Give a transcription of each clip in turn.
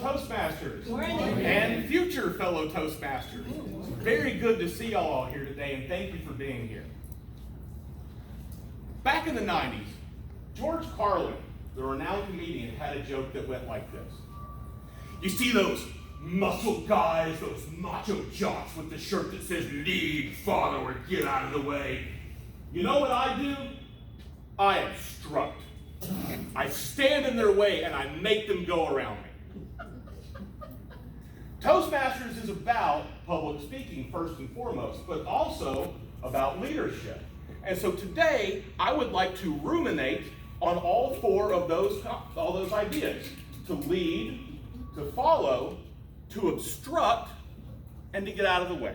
Toastmasters. Morning. And future fellow Toastmasters. It's very good to see y'all all here today, and thank you for being here. Back in the 90s, George Carlin, the renowned comedian, had a joke that went like this. You see those muscle guys, those macho jocks with the shirt that says lead, follow, or get out of the way. You know what I do? I obstruct. I stand in their way and I make them go around me. Toastmasters is about public speaking first and foremost, but also about leadership. And so today, I would like to ruminate on all those ideas: to lead, to follow, to obstruct, and to get out of the way.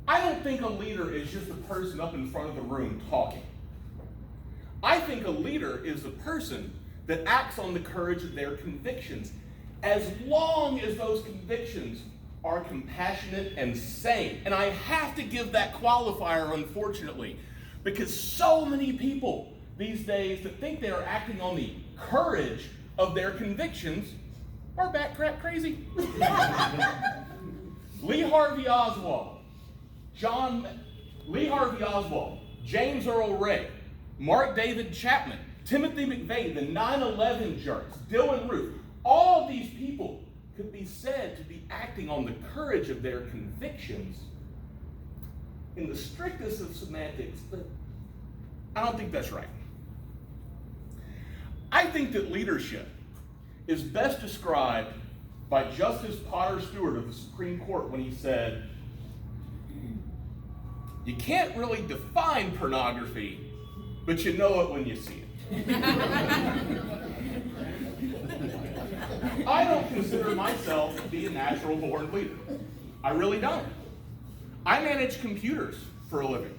I don't think a leader is just a person up in front of the room talking. I think a leader is the person that acts on the courage of their convictions, as long as those convictions are compassionate and sane. And I have to give that qualifier, unfortunately, because so many people these days that think they are acting on the courage of their convictions are bat-crap crazy. Lee Harvey Oswald, James Earl Ray, Mark David Chapman, Timothy McVeigh, the 9/11 jerks, Dylan Roof, all of these people could be said to be acting on the courage of their convictions in the strictest of semantics, but I don't think that's right. I think that leadership is best described by Justice Potter Stewart of the Supreme Court when he said, "You can't really define pornography, but you know it when you see it." I don't consider myself to be a natural-born leader. I really don't. I manage computers for a living.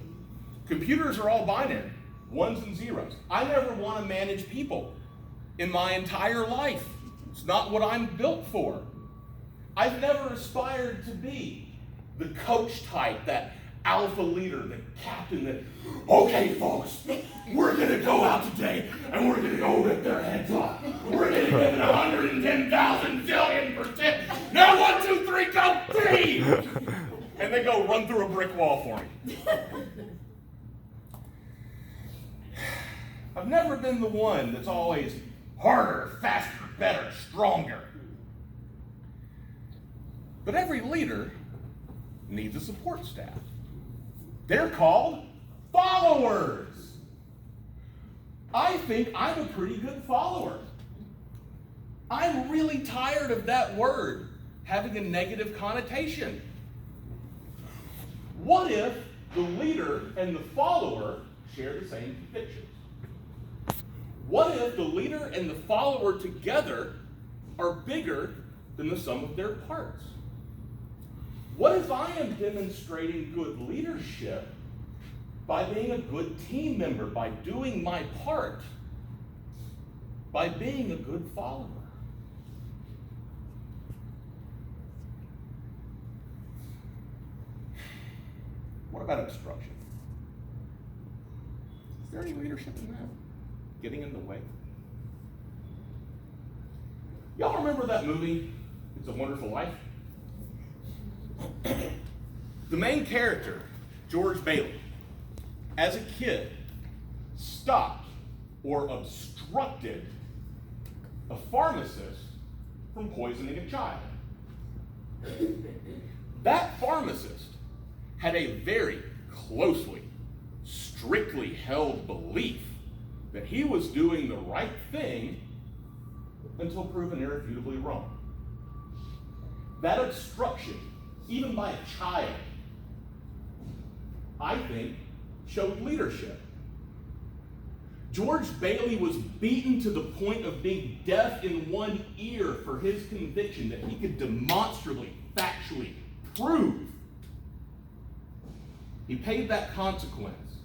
Computers are all binary, ones and zeros. I never want to manage people in my entire life. It's not what I'm built for. I've never aspired to be the coach type, that alpha leader, the captain that, okay folks, we're gonna go out today and we're gonna go rip their heads off. We're gonna give it 110,000 zillion%. Now 1, 2, 3, go team! And they go run through a brick wall for me. I've never been the one that's always harder, faster, better, stronger. But every leader needs a support staff. They're called followers. I think I'm a pretty good follower. I'm really tired of that word having a negative connotation. What if the leader and the follower share the same convictions? What if the leader and the follower together are bigger than the sum of their parts? What if I am demonstrating good leadership by being a good team member, by doing my part, by being a good follower? What about obstruction? Is there any leadership in that? Getting in the way? Y'all remember that movie, It's a Wonderful Life? The main character, George Bailey, as a kid, stopped or obstructed a pharmacist from poisoning a child. That pharmacist had a very closely, strictly held belief that he was doing the right thing until proven irrefutably wrong. That obstruction, even by a child, I think, showed leadership. George Bailey was beaten to the point of being deaf in one ear for his conviction that he could demonstrably, factually prove. He paid that consequence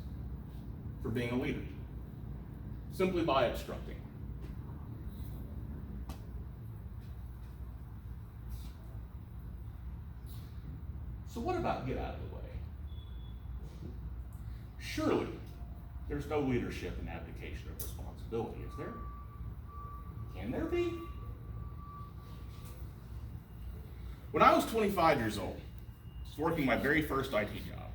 for being a leader, simply by obstructing. So what about get out of the way? Surely there's no leadership in abdication of responsibility, is there? Can there be? When I was 25 years old, I was working my very first IT job.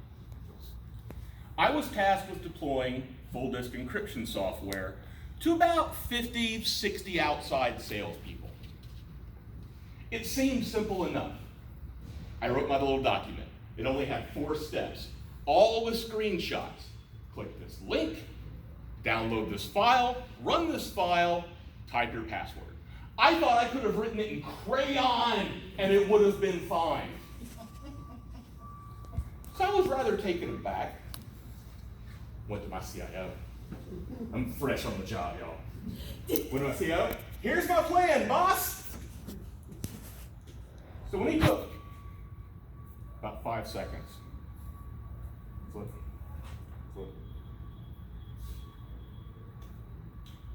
I was tasked with deploying full disk encryption software to about 50, 60 outside salespeople. It seemed simple enough. I wrote my little document. It only had 4 steps, all with screenshots. Click this link, download this file, run this file, type your password. I thought I could have written it in crayon and it would have been fine. So I was rather taken aback. Went to my CIO. I'm fresh on the job, y'all. Went to my CIO. Here's my plan, boss. So when he took about 5 seconds, flip.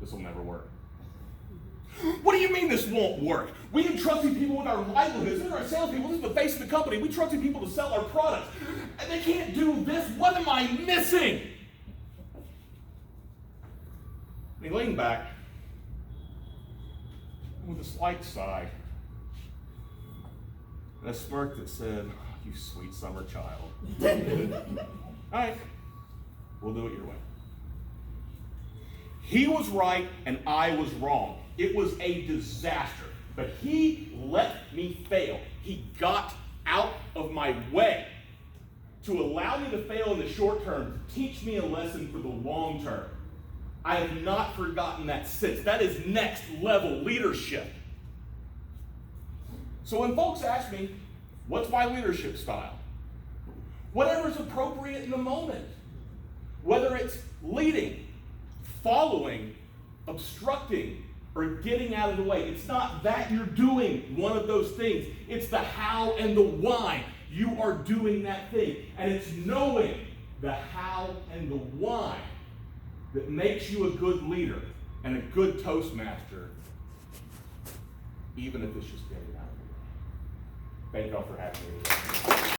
This will never work. What do you mean this won't work? We entrusted people with our livelihoods. These are our salespeople. This is the face of the company. We trusted people to sell our products. And they can't do this. What am I missing? And he leaned back with a slight sigh and a smirk that said, "You sweet summer child." All right, we'll do it your way. He was right and I was wrong. It was a disaster, but he let me fail. He got out of my way to allow me to fail in the short term, to teach me a lesson for the long term. I have not forgotten that since. That is next level leadership. So when folks ask me, what's my leadership style? Whatever's appropriate in the moment. Whether it's leading, following, obstructing, or getting out of the way. It's not that you're doing one of those things. It's the how and the why you are doing that thing. And it's knowing the how and the why that makes you a good leader and a good Toastmaster, even if it's just getting out of the way. Thank y'all for having me.